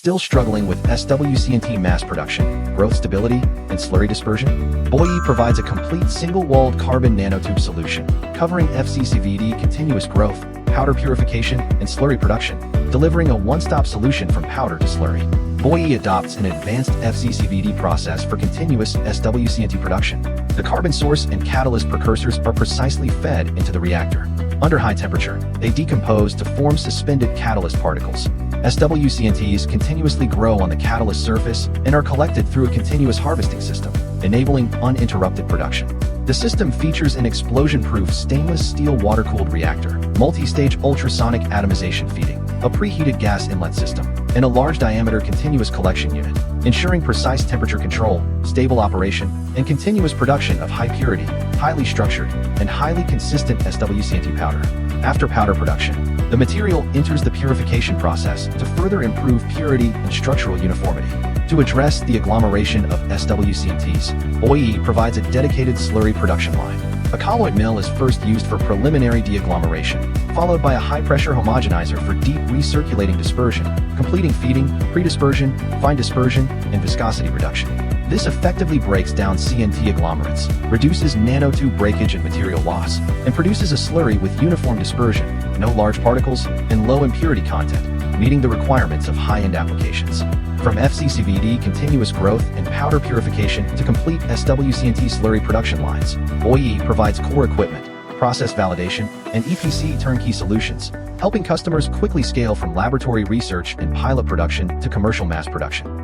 Still struggling with SWCNT mass production, growth stability, and slurry dispersion? Boyee provides a complete single-walled carbon nanotube solution, covering FCCVD continuous growth, powder purification, and slurry production, delivering a one-stop solution from powder to slurry. Boyee adopts an advanced FCCVD process for continuous SWCNT production. The carbon source and catalyst precursors are precisely fed into the reactor. Under high temperature, they decompose to form suspended catalyst particles. SWCNTs continuously grow on the catalyst surface and are collected through a continuous harvesting system, enabling uninterrupted production. The system features an explosion-proof stainless steel water-cooled reactor, multi-stage ultrasonic atomization feeding, a preheated gas inlet system, and a large-diameter continuous collection unit, ensuring precise temperature control, stable operation, and continuous production of high-purity, highly structured, and highly consistent SWCNT powder. After powder production, the material enters the purification process to further improve purity and structural uniformity. To address the agglomeration of SWCNTs, Boyee provides a dedicated slurry production line. A colloid mill is first used for preliminary deagglomeration, followed by a high-pressure homogenizer for deep recirculating dispersion, completing feeding, pre-dispersion, fine dispersion, and viscosity reduction. This effectively breaks down CNT agglomerates, reduces nanotube breakage and material loss, and produces a slurry with uniform dispersion, no large particles, and low impurity content, meeting the requirements of high-end applications. From FCCVD continuous growth and powder purification to complete SWCNT slurry production lines, Boyee provides core equipment, process validation, and EPC turnkey solutions, helping customers quickly scale from laboratory research and pilot production to commercial mass production.